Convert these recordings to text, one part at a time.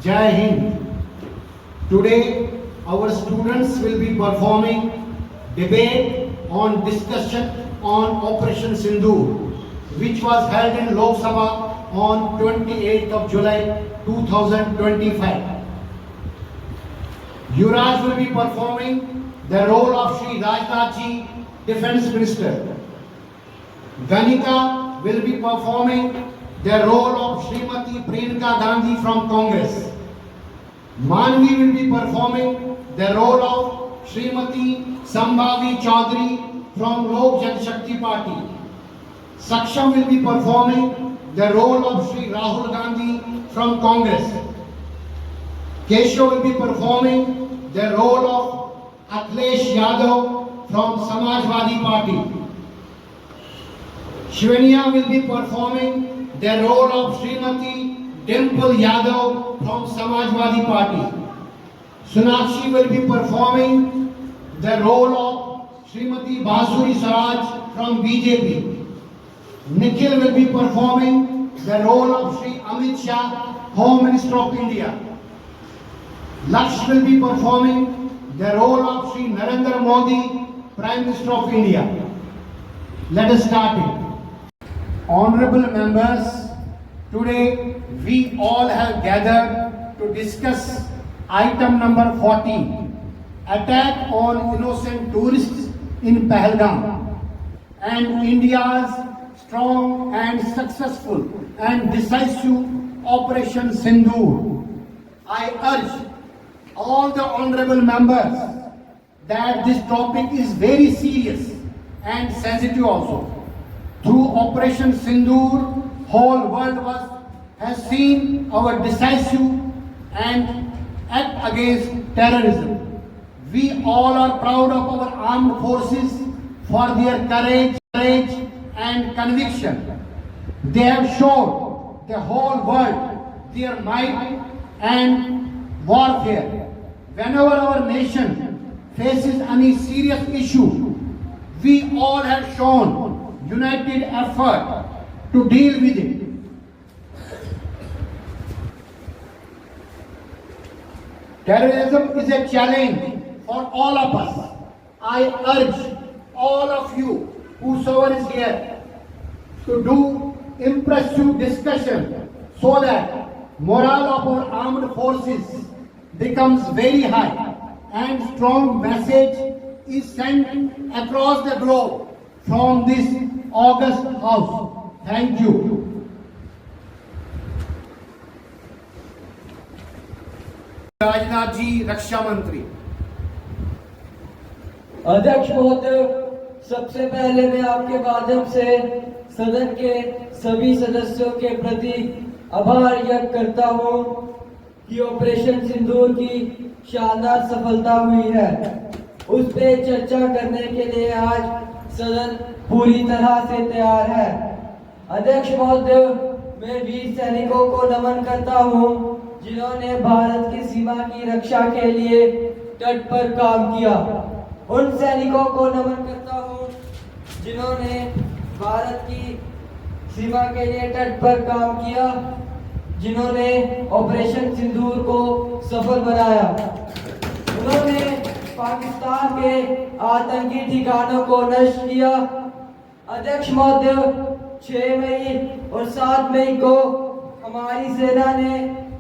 Jai Hind. Today, our students will be performing debate on discussion on Operation Sindoor, which was held in Lok Sabha on 28th of July 2025. Yuvraj will be performing the role of Shri Rajnath Ji, Defence Minister. Ganika will be performing the role of Srimati Priyanka Gandhi from Congress. Manvi will be performing the role of Srimati Sambhavi Chaudhary from Lok Janshakti Party. Saksham will be performing the role of Shri Rahul Gandhi from Congress. Keshav will be performing the role of Akhilesh Yadav from Samajwadi Party. Shivanya will be performing the role of Srimati Dimple Yadav from Samajwadi Party. Sonakshi will be performing the role of Srimati Basuri Swaraj from BJP. Nikhil will be performing the role of Shri Amit Shah, Home Minister of India. Laksh will be performing the role of Shri Narendra Modi, Prime Minister of India. Let us start it. Honorable members, today we all have gathered to discuss item number 14, attack on innocent tourists in Pahalgam, and India's strong and successful and decisive Operation Sindoor. I urge all the honorable members that this topic is very serious and sensitive also. Through Operation Sindoor, whole world has seen our decisive and act against terrorism. We all are proud of our armed forces for their courage and conviction. They have shown the whole world their might and warfare. Whenever our nation faces any serious issue, we all have shown united effort to deal with it. Terrorism is a challenge for all of us. I urge all of you, whosoever is here, to do impressive discussion so that morale of our armed forces becomes very high and strong message is sent across the globe from this august house. Thank you. Rajnath ji, रक्षा मंत्री। अध्यक्ष महोदय, सबसे पहले मैं आपके माध्यम से सदन के सभी सदस्यों के प्रति आभार व्यक्त करता हूं कि ऑपरेशन सिंदूर की शानदार सफलता हुई है। उस पे चर्चा करने के लिए आज सदन पूरी तरह से तैयार है। अध्यक्ष महोदय, मैं वीर सैनिकों को नमन करता हूं जिन्होंने भारत की सीमा की रक्षा के लिए तट पर काम किया। उन सैनिकों को नमन करता हूं जिन्होंने भारत की सीमा के लिए तट पर काम किया, जिन्होंने ऑपरेशन सिंदूर को सफल बनाया। उन्होंने पाकिस्तान के आतंकी ठिकानों को नष्ट किया। अध्यक्ष महोदय, 6 मई और 7 मई को हमारी सेना ने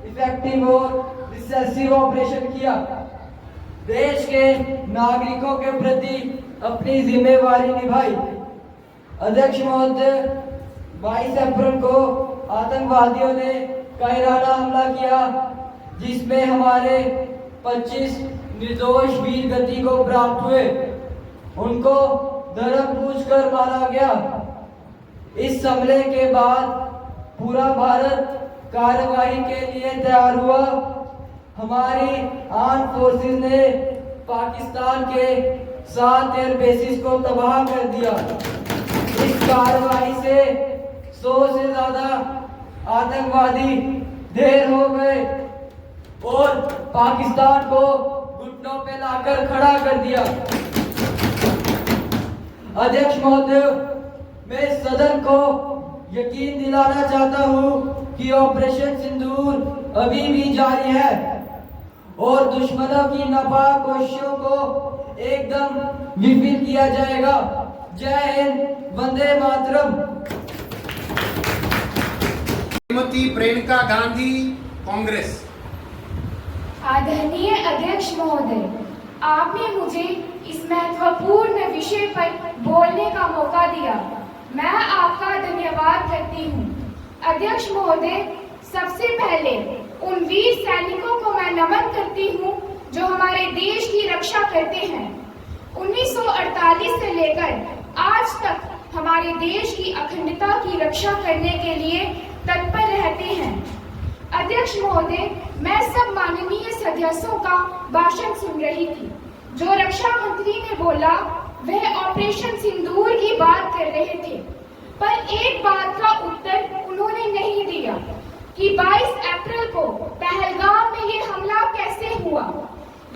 इफेक्टिव और डिसेसिव ऑपरेशन किया। देश के नागरिकों के प्रति अपनी जिम्मेवारी निभाई। अध्यक्ष महोदय, 22 अप्रैल को आतंकवादियों ने कायराना हमला किया, जिसमें हमारे 25 निर्दोष वीर गति को प्राप्त हुए। उनको धर्म पूछकर मारा गया। इस हमले के बाद पूरा भारत कार्रवाई के लिए तैयार हुआ। हमारी आर्म फोर्सेस ने पाकिस्तान के 7 एयर बेसिस को तबाह कर दिया। इस कार्रवाई से 100 से ज्यादा आतंकवादी ढेर हो गए और पाकिस्तान को घुटनों पे लाकर खड़ा कर दिया। अध्यक्ष महोदय, मैं सदन को यकीन दिलाना चाहता हूं कि ऑपरेशन सिंदूर अभी भी जारी है और दुश्मनों की नापाक कोशिशों को एकदम विफल किया जाएगा। जय हिंद, वंदे मातरम। श्रीमती प्रियंका गांधी, कांग्रेस। आदरणीय अध्यक्ष महोदय, आपने मुझे इस महत्वपूर्ण विषय पर बोलने का मौका दिया। मैं आपका धन्यवाद करती हूँ। अध्यक्ष महोदय, सबसे पहले उन वीर सैनिकों को मैं नमन करती हूँ जो हमारे देश की रक्षा करते हैं। 1948 से लेकर आज तक हमारे देश की अखंडता की रक्षा करने के लिए तत्पर रहते हैं। अध्यक्ष महोदय, मैं सब माननीय सदस्यों का भाषण सुन रही थी। जो रक्षा मंत्री ने बोला वह ऑपरेशन सिंदूर की बात कर रहे थे, पर एक बात का उत्तर उन्होंने नहीं दिया कि 22 अप्रैल को पहलगाम में ये हमला कैसे हुआ।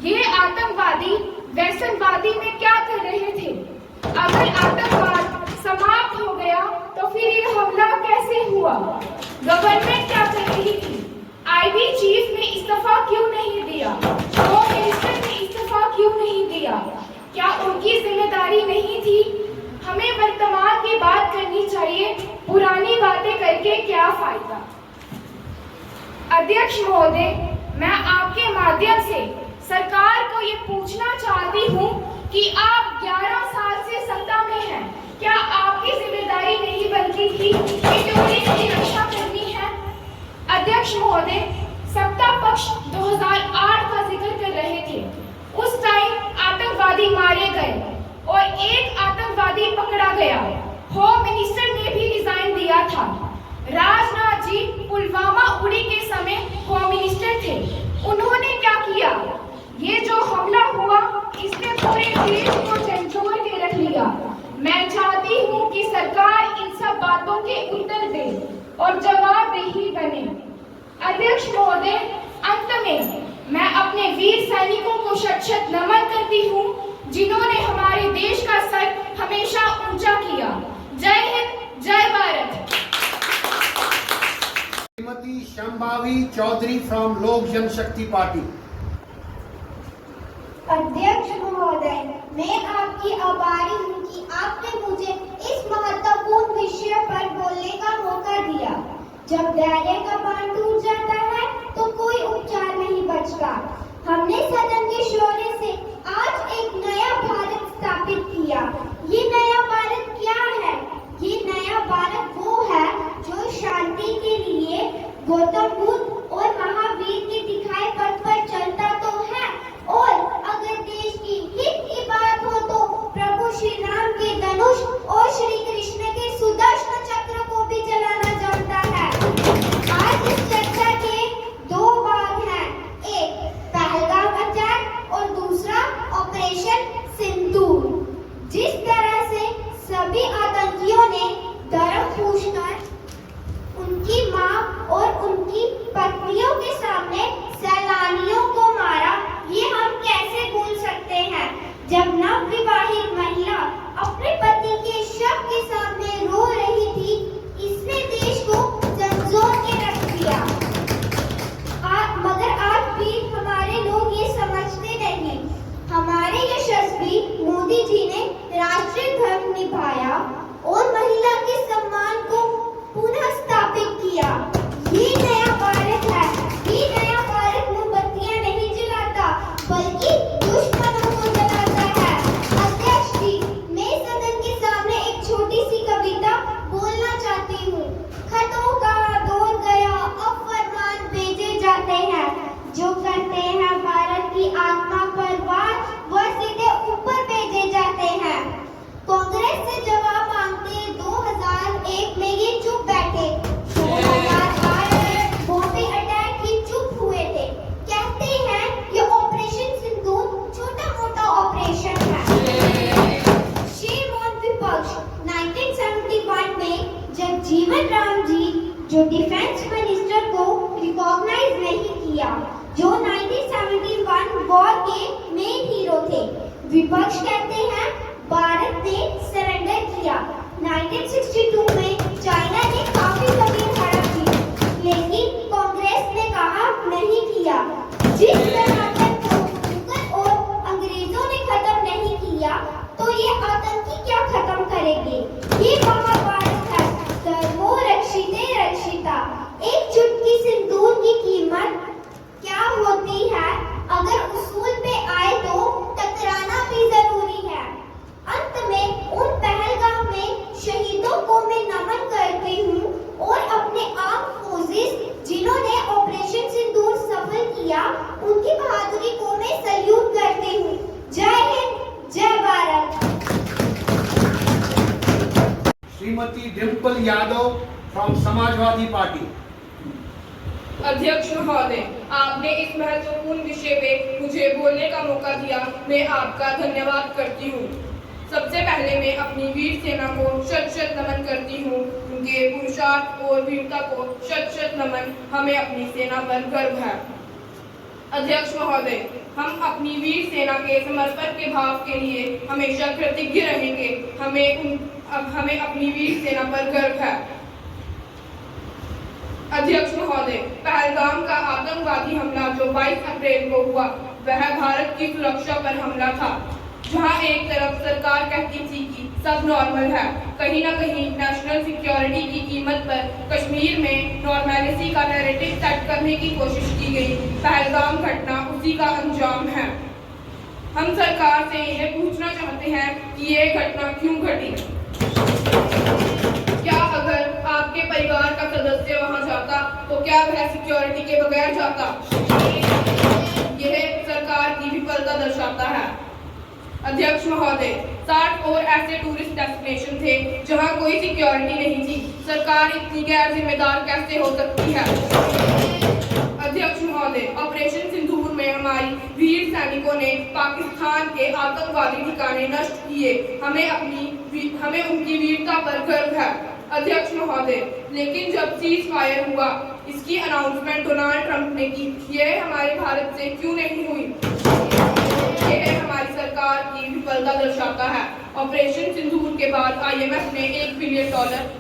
ये आतंकवादी व्यसनवादी में क्या कर रहे थे? अगर आतंकवाद समाप्त हो गया तो फिर ये हमला कैसे हुआ? गवर्नमेंट क्या कर रही थी? आईबी चीफ ने इस्तीफा क्यों नहीं दिया? होम मिनिस्टर ने इस्तीफा क्यों नहीं दिया? क्या उनकी जिम्मेदारी नहीं थी? हमें वर्तमान की बात करनी चाहिए, पुरानी बातें करके क्या फायदा। अध्यक्ष महोदय, मैं आपके माध्यम से सरकार को ये पूछना चाहती हूँ कि आप 11 साल से सत्ता में हैं, क्या आपकी जिम्मेदारी नहीं बनती थी कि टूरिस्ट की रक्षा करनी है? अध्यक्ष महोदय, सत्ता पक्ष 2008 का जिक्र कर रहे थे। उस टाइम आतंकवादी मारे गए और एक आतंकवादी पकड़ा गया। होम मिनिस्टर ने भी रिजाइन दिया था। राजनाथ जी पुलवामा उड़ी के समय होम मिनिस्टर थे। उन्होंने क्या किया? ये जो हमला हुआ इसने पूरे देश को झंझोर के रख लिया। मैं चाहती हूँ कि सरकार इन सब बातों के उत्तर दे और जवाबदेही बने। अध्यक्ष महोदय, अंत में मैं अपने वीर सैनिकों को शत-शत नमन करती हूँ जिन्होंने हमारे देश का सर हमेशा ऊंचा किया। जय हिंद, जय भारत। श्रीमती शंभावी चौधरी फ्रॉम लोक जनशक्ति पार्टी। अध्यक्ष महोदय, मैं आपकी आभारी हूँ कि आपने मुझे इस महत्वपूर्ण विषय पर बोलने का मौका दिया। जब धैर्य का बांध टूट जाता है तो कोई उपचार नहीं बचता। हमने सदन के शौर्य से आज एक नया भारत स्थापित किया। ये नया भारत क्या है? ये नया भारत वो है जो शांति के लिए गौतम बुद्ध और महावीर के दिखाए पथ पर चलता तो है, और अगर देश की हित की बात हो तो प्रभु श्री राम के धनुष और श्री कृष्ण के सुदर्शन चक्र को भी चलाना जानता है। आज इस चर्चा के दो भाग हैं, एक पहलगाम अटैक और दूसरा ऑपरेशन सिंदूर। जिस तरह से सभी आतंकियों ने धर्म पूछकर उनकी मां और उनकी पत्नियों के सामने सैलानियों को मारा, ये हम कैसे भूल सकते हैं? जब नवविवाहित महिला अपने पति के शव के सामने रो रही थी, इसने देश को झंझोर के रख दिया। मगर आज भी हमारे लोग ये समझते नहीं। हमारे यशस्वी मोदी जी ने राष्ट्रीय धर्म निभाया और महिला के सम्मान को पुनः स्थापित किया। ये नया भारत है। ये नया भारत मोमबत्तियां नहीं जलाता बल्कि दुश्मनों को जलाता है। अध्यक्ष जी, मैं सदन के सामने एक छोटी सी कविता बोलना चाहती हूँ। खतों का दौर गया, अब फरमान भेजे जाते हैं। जो करते हैं भारत की आत्मा पर वार, वह सीधे ऊपर भेजे जाते हैं। कांग्रेस से जवाब मांगते 2001 में ये चुप बैठे। 2008 में बॉम्बे अटैक की चुप हुए थे। कहते हैं ये ऑपरेशन सिंदूर छोटा मोटा ऑपरेशन है। शेम ऑन विपक्ष। 1971 में जब जीवन राम जी जो डिफेंस मिनिस्टर को रिकॉग्नाइज नहीं किया, जो 1971 वॉर के मेन हीरो थे, विपक्ष कहते हैं भारत ने सरेंडर किया। 1962 में चाइना ने काफी जमीन हड़प की, Srimati Dimple Yadav from Samajwadi Party. अध्यक्ष महोदय, आपने इस महत्वपूर्ण विषय पे मुझे बोलने का मौका दिया, मैं आपका धन्यवाद करती हूँ। सबसे पहले मैं अपनी वीर सेना को शत शत नमन करती हूँ। उनके पुरुषार्थ और वीरता को शत शत नमन। हमें अपनी सेना पर गर्व है। अध्यक्ष महोदय, हम अपनी वीर सेना के समर्पण के भाव के लिए हमेशा कृतज्ञ रहेंगे। हमें अपनी वीर सेना पर गर्व है। अध्यक्ष महोदय, पहलगाम का आतंकवादी हमला जो 22 अप्रैल को हुआ, वह भारत की सुरक्षा पर हमला था। जहां एक तरफ सरकार कहती थी कि सब नॉर्मल है, कहीं ना कहीं नेशनल सिक्योरिटी की कीमत पर कश्मीर में नॉर्मैलिटी का नैरेटिव सेट करने की कोशिश की गई। पहलगाम घटना उसी का अंजाम है। हम सरकार से यह पूछना चाहते हैं कि ये घटना क्यों घटी। क्या अगर आपके परिवार का सदस्य वहां जाता तो क्या वह सिक्योरिटी के बगैर जाता? यह सरकार की विफलता दर्शाता है। अध्यक्ष महोदय, 60 और ऐसे टूरिस्ट डेस्टिनेशन थे जहां कोई सिक्योरिटी नहीं थी। सरकार इतनी गैर जिम्मेदार कैसे हो सकती है? अध्यक्ष महोदय, ऑपरेशन सिंदूर में हमारी वीर सैनिकों ने पाकिस्तान के आतंकवादी ठिकाने नष्ट किए। हमें उनकी वीरता पर गर्व है। अध्यक्ष महोदय, लेकिन जब सीज फायर हुआ, इसकी अनाउंसमेंट डोनाल्ड ट्रंप ने की, यह हमारे भारत से क्यों नहीं हुई? यह हमारी सरकार की विफलता दर्शाता है। ऑपरेशन सिंदूर के बाद IMF ने $1 बिलियन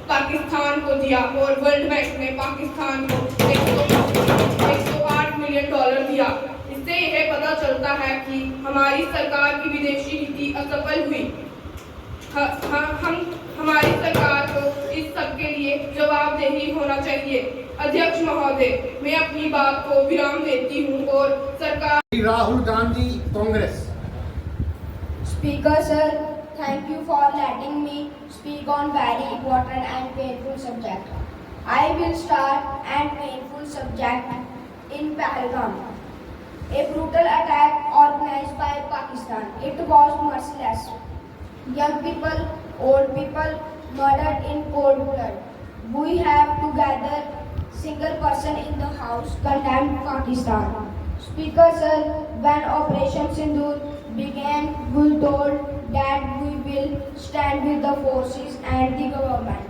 पाकिस्तान को दिया और वर्ल्ड बैंक ने पाकिस्तान को $108 मिलियन दिया। इससे यह पता चलता है कि हमारी सरकार की विदेशी नीति असफल हुई। हमारी सरकार को इस सब के लिए जवाबदेही होना चाहिए। अध्यक्ष महोदय, मैं अपनी बात को विराम देती हूँ और सरकार। Rahul Gandhi, Congress. Speaker sir, thank you for letting me speak on very important and painful subject. I will start and painful subject in Pahalgam. A brutal attack organized by Pakistan. It was merciless. Young people, old people murdered in cold blood. We have to gather single person in the house condemn Pakistan. Speaker sir, when Operation Sindoor began, we told that we will stand with the forces and the government.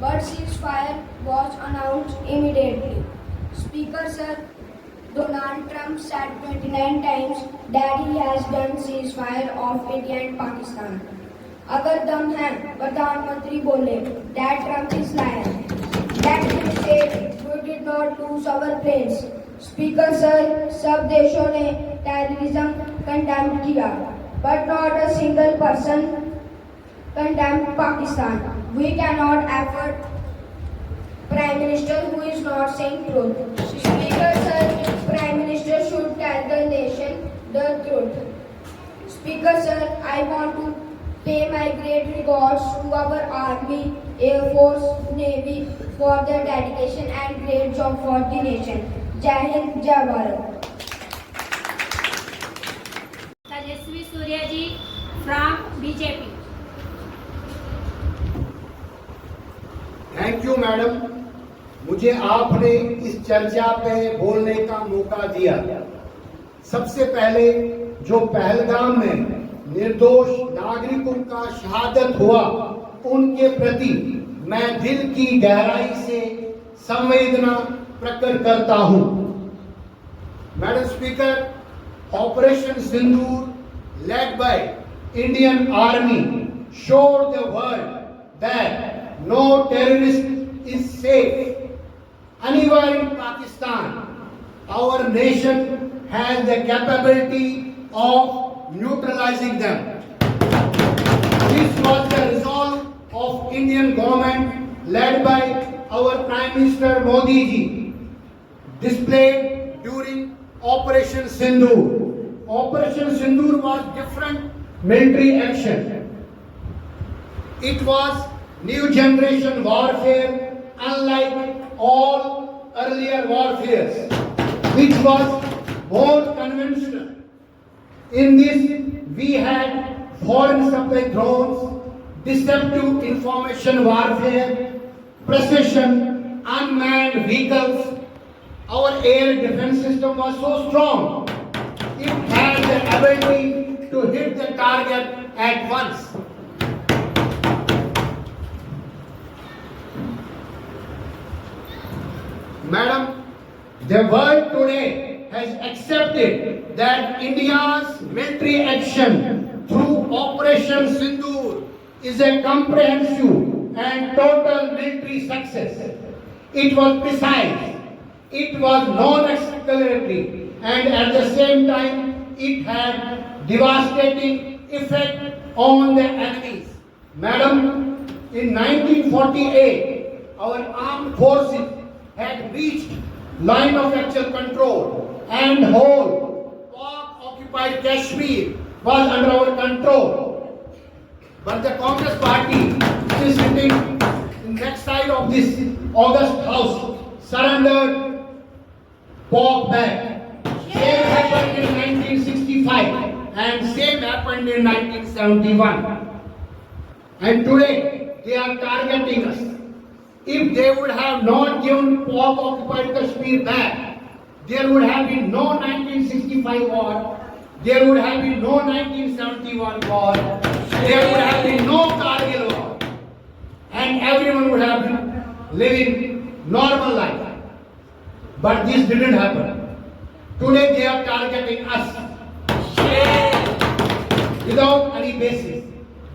But ceasefire was announced immediately. Speaker sir, Donald Trump said 29 times that he has done ceasefire of India and Pakistan. अगर दम है, प्रधानमंत्री बोले that Trump is liar. That he said we did not lose our planes. Speaker sir, सब देशों ने terrorism condemn किया, but not a single person condemned Pakistan. We cannot afford Prime Minister who is not saying truth. Speaker sir, Prime Minister should tell the nation the truth. Speaker sir, I want to pay my great regards to our Army, Air Force, Navy for their dedication and great job for the nation. Jai Hind, Jai Bharat. Tejasvi Surya ji from BJP. Thank you madam, मुझे आपने इस चर्चा पे बोलने का मौका दिया। सबसे पहले जो पहलगाम में निर्दोष नागरिकों का शहादत हुआ, उनके प्रति मैं दिल की गहराई से संवेदना प्रकट करता हूं। Madam speaker, operation Sindoor led by Indian army showed the world that no terrorist is safe anywhere in Pakistan. Our nation has the capability of neutralizing them. This was the resolve of Indian government led by our Prime Minister Modi ji, displayed during Operation Sindoor. Operation Sindoor was different military action. It was new generation warfare, unlike all earlier warfares, which was more conventional. In this, we had foreign supply drones, deceptive information warfare, precision, unmanned vehicles. Our air defense system was so strong. It had the ability to hit the target at once. Madam, the world today has accepted that India's military action through Operation Sindoor is a comprehensive and total military success. It was precise, it was non-escalatory, and at the same time it had devastating effect on the enemies. Madam, in 1948, our armed forces had reached line of actual control and whole Pak-occupied Kashmir was under our control. But the Congress party, which is sitting in next side of this August House, surrendered Pak back. Same happened in 1965 and same happened in 1971. And today they are targeting us. If they would have not given Pak-occupied Kashmir back, there would have been no 1965 war, there would have been no 1971 war, there would have been no Kargil war, and everyone would have been living normal life. But this didn't happen. Today they are targeting us without any basis.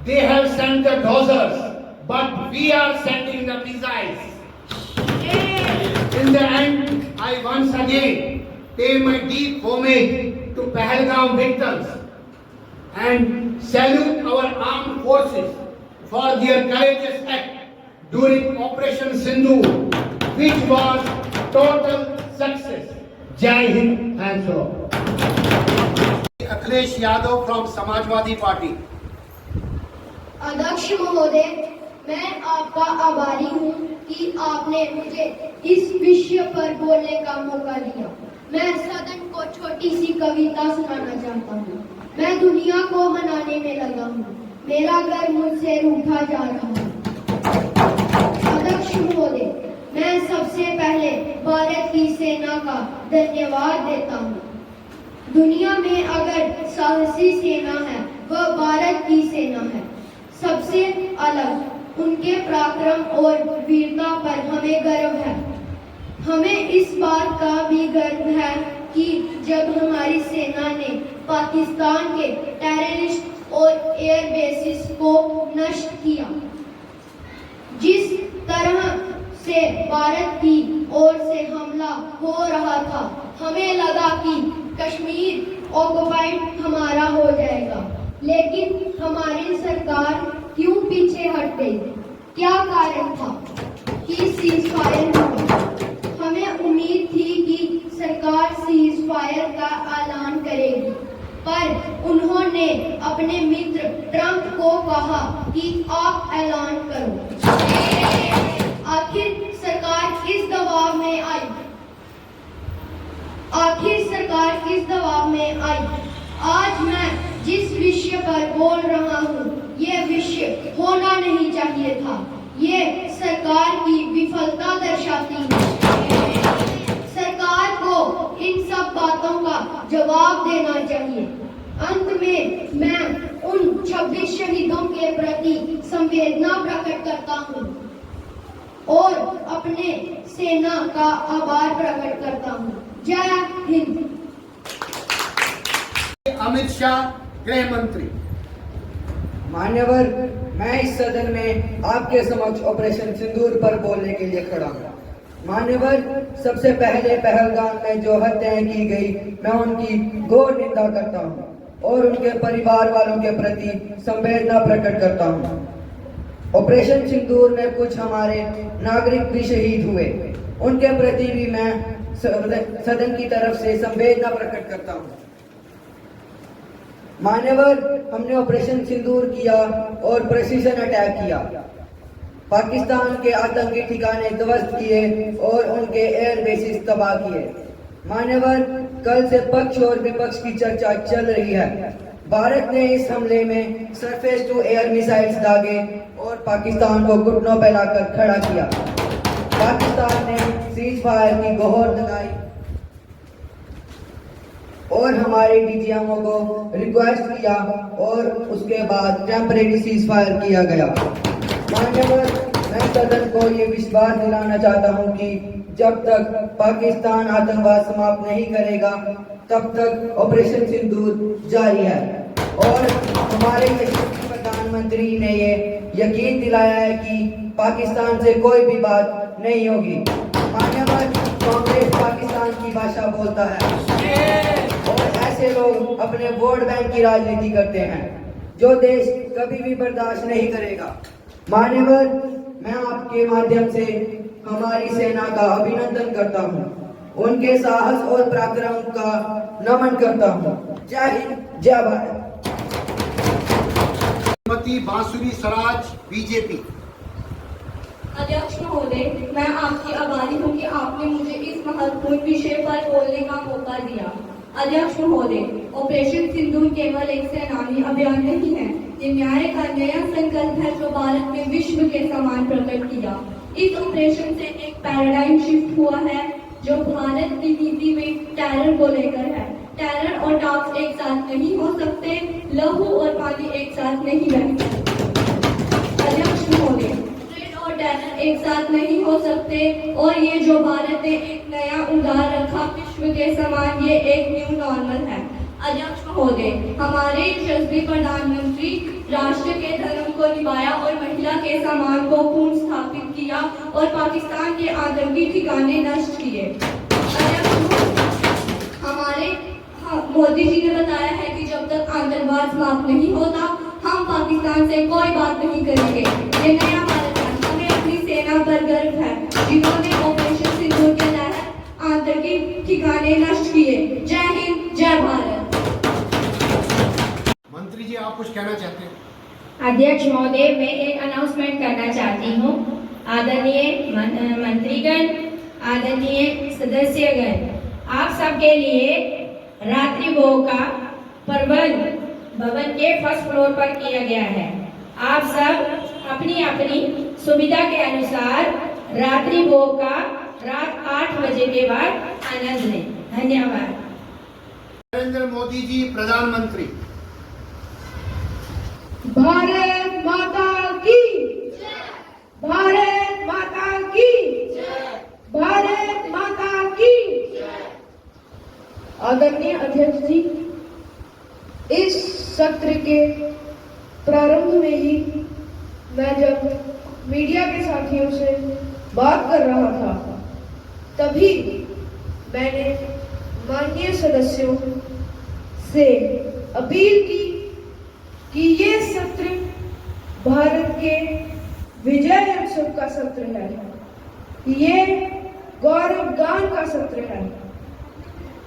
They have sent the dozers, but we are sending the missiles. In the end, I once again pay my deep homage to Pahalgam victims and salute our armed forces for their courageous act during Operation Sindoor, which was total success. Jai Hind, thanks a lot. Akhilesh Yadav from Samajwadi Party. अध्यक्ष महोदय, मैं आपका आभारी हूँ कि आपने मुझे इस विषय पर बोलने का मौका दिया। मैं सदन को छोटी सी कविता सुनाना चाहता हूँ। मैं दुनिया को मनाने में लगा हूँ, मेरा घर मुझसे रूठा जा रहा है। अध्यक्ष महोदय, मैं सबसे पहले भारत की सेना का धन्यवाद देता हूँ। दुनिया में अगर साहसी सेना है, वह भारत की सेना है। सबसे अलग उनके पराक्रम और वीरता पर हमें गर्व है। हमें इस बात का भी गर्व है कि जब हमारी सेना ने पाकिस्तान के टेररिस्ट और एयर बेसिस को नष्ट किया, जिस तरह से भारत की ओर से हमला हो रहा था, हमें लगा कि कश्मीर ऑक्युपाइड हमारा हो जाएगा, लेकिन हमारी सरकार क्यों पीछे हट गई? क्या कारण था कि सीज फायर हुआ? हमें उम्मीद थी कि सरकार सीज फायर का ऐलान करेगी, पर उन्होंने अपने मित्र ट्रंप को कहा कि आप ऐलान करो। आखिर सरकार किस दबाव में आई? आज मैं जिस विषय पर बोल रहा हूँ, ये विषय होना नहीं चाहिए था। ये सरकार की विफलता दर्शाती है। सरकार को इन सब बातों का जवाब देना चाहिए। अंत में मैं उन 26 शहीदों के प्रति संवेदना प्रकट करता हूँ और अपने सेना का आभार प्रकट करता हूँ। जय हिंद। अमित शाह, गृह मंत्री। मान्यवर, मैं इस सदन में आपके समक्ष ऑपरेशन सिंदूर पर बोलने के लिए खड़ा हूँ। मान्यवर, सबसे पहले पहलगाम में जो हत्याएं की गई, मैं उनकी घोर निंदा करता हूँ और उनके परिवार वालों के प्रति संवेदना प्रकट करता हूँ। ऑपरेशन सिंदूर में कुछ हमारे नागरिक भी शहीद हुए, उनके प्रति भी मैं सदन की तरफ से संवेदना प्रकट करता हूँ। मान्यवर, हमने ऑपरेशन सिंदूर किया और प्रिसीजन अटैक किया, पाकिस्तान के आतंकी ठिकाने ध्वस्त किए और उनके एयर बेसिस तबाह किए। मान्यवर, कल से पक्ष और विपक्ष की चर्चा चल रही है। भारत ने इस हमले में सरफेस टू एयर मिसाइल्स दागे और पाकिस्तान को घुटनों पर लाकर खड़ा किया। पाकिस्तान ने सीज फायर की गुहार लगाई और हमारे डीजीएमओ को रिक्वेस्ट किया और उसके बाद टेम्परेरी सीज फायर किया गया। मान्यवर, मैं सदन को ये विश्वास दिलाना चाहता हूँ कि जब तक पाकिस्तान आतंकवाद समाप्त नहीं करेगा तब तक ऑपरेशन सिंदूर जारी है और हमारे यशस्वी प्रधानमंत्री ने ये यकीन दिलाया है कि पाकिस्तान से कोई भी बात नहीं होगी। मान्यवर, कांग्रेस पाकिस्तान की भाषा बोलता है और ऐसे लोग अपने वोट बैंक की राजनीति करते हैं जो देश कभी भी बर्दाश्त नहीं करेगा। मान्यवर, मैं आपके माध्यम से हमारी सेना का अभिनंदन करता हूँ, उनके साहस और पराक्रम का नमन करता हूँ। जय हिंद, जय भारत। श्रीमती बांसुरी स्वराज, बीजेपी। अध्यक्ष महोदय, मैं आपकी आभारी हूँ कि आपने मुझे इस महत्वपूर्ण विषय पर बोलने का मौका दिया। अध्यक्ष महोदय, ऑपरेशन सिंदूर केवल एक सैन्य अभियान नहीं है, ये न्याय का नया संकल्प है जो भारत ने विश्व के समान प्रकट किया। इस ऑपरेशन से एक पैराडाइम शिफ्ट हुआ है जो भारत की नीति में टेरर को लेकर है। टेरर और टॉक्स एक साथ नहीं हो सकते, लहू और पानी एक साथ नहीं रह सकते। अध्यक्ष महोदय, ट्रेड और टेरर एक साथ नहीं हो सकते और ये जो भारत ने एक नया उदार रखा विश्व के समान, ये एक न्यू नॉर्मल है। अध्यक्ष महोदय, हमारे यशस्वी प्रधानमंत्री राष्ट्र के धर्म को निभाया और महिला के सम्मान को पूर्ण स्थापित किया और पाकिस्तान के आतंकी ठिकाने नष्ट किए। हमारे मोदी जी ने बताया है कि जब तक आतंकवाद समाप्त नहीं होता हम पाकिस्तान से कोई बात नहीं करेंगे। ये नया भारत है, हमें अपनी सेना पर गर्व है जिन्होंने ऑपरेशन सिंदूर के तहत आतंकी ठिकाने नष्ट किए। जय हिंद, जय भारत। मंत्री जी, आप कुछ कहना चाहते हैं? अध्यक्ष महोदय, मैं एक अनाउंसमेंट करना चाहती हूँ। आदरणीय मंत्रीगण, आदरणीय सदस्यगण, आप सबके लिए रात्रि भोग का प्रबंध भवन के फर्स्ट फ्लोर पर किया गया है। आप सब अपनी अपनी सुविधा के अनुसार रात्रि भोग का रात 8 बजे के बाद आनंद लें। धन्यवाद। नरेंद्र मोदी जी, प्रधानमंत्री। भारत माता की, भारत माता की, भारत माता की। आदरणीय अध्यक्ष जी, इस सत्र के प्रारंभ में ही मैं जब मीडिया के साथियों से बात कर रहा था तभी मैंने माननीय सदस्यों से अपील की कि ये सत्र भारत के विजय उत्सव का सत्र है, ये गौरव गान का सत्र है।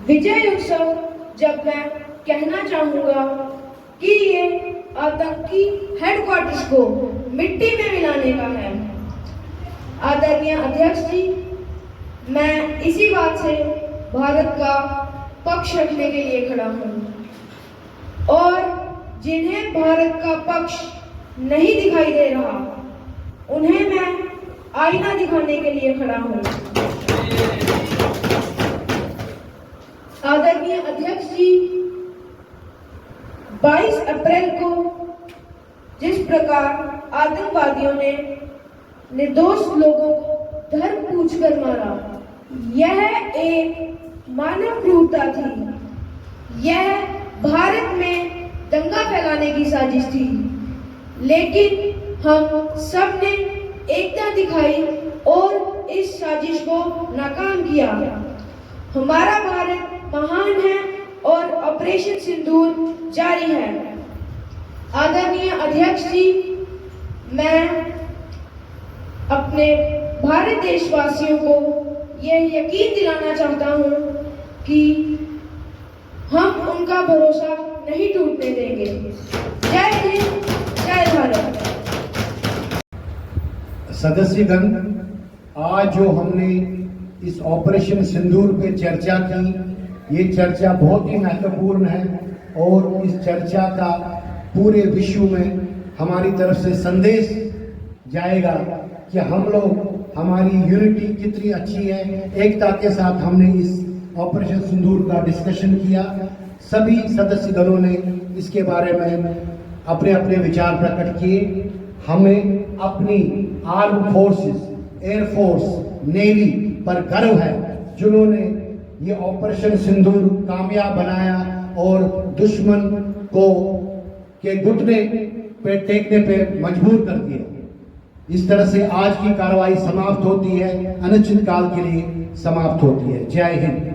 विजय उत्सव जब मैं कहना चाहूंगा कि ये आतंकी हेडक्वार्टर्स को मिट्टी में मिलाने का है। आदरणीय अध्यक्ष जी, मैं इसी बात से भारत का पक्ष रखने के लिए खड़ा हूं और जिन्हें भारत का पक्ष नहीं दिखाई दे रहा उन्हें मैं आईना दिखाने के लिए खड़ा हूं। आदरणीय अध्यक्ष जी, 22 अप्रैल को जिस प्रकार आतंकवादियों ने निर्दोष लोगों को धर्म पूछकर मारा, यह एक मानव क्रूरता थी। यह भारत में दंगा फैलाने की साजिश थी, लेकिन हम सब ने एकता दिखाई और इस साजिश को नाकाम किया। हमारा भारत महान है और ऑपरेशन सिंदूर जारी है। आदरणीय अध्यक्ष जी, मैं अपने भारत देशवासियों को यह यकीन दिलाना चाहता हूं कि हम उनका भरोसा नहीं टूटने देंगे। जय हिंद, जय भारत। सदस्यगण, आज जो हमने इस ऑपरेशन सिंदूर पे चर्चा की, ये चर्चा बहुत ही महत्वपूर्ण है और इस चर्चा का पूरे विश्व में हमारी तरफ से संदेश जाएगा कि हम लोग, हमारी यूनिटी कितनी अच्छी है। एकता के साथ हमने इस ऑपरेशन सिंदूर का डिस्कशन किया। सभी सदस्य दलों ने इसके बारे में अपने अपने विचार प्रकट किए। हमें अपनी आर्म फोर्सेस, एयरफोर्स, नेवी पर गर्व है जिन्होंने ये ऑपरेशन सिंदूर कामयाब बनाया और दुश्मन को के घुटने पे टेकने पे मजबूर कर दिया। इस तरह से आज की कार्रवाई समाप्त होती है, अनिश्चित काल के लिए समाप्त होती है। जय हिंद।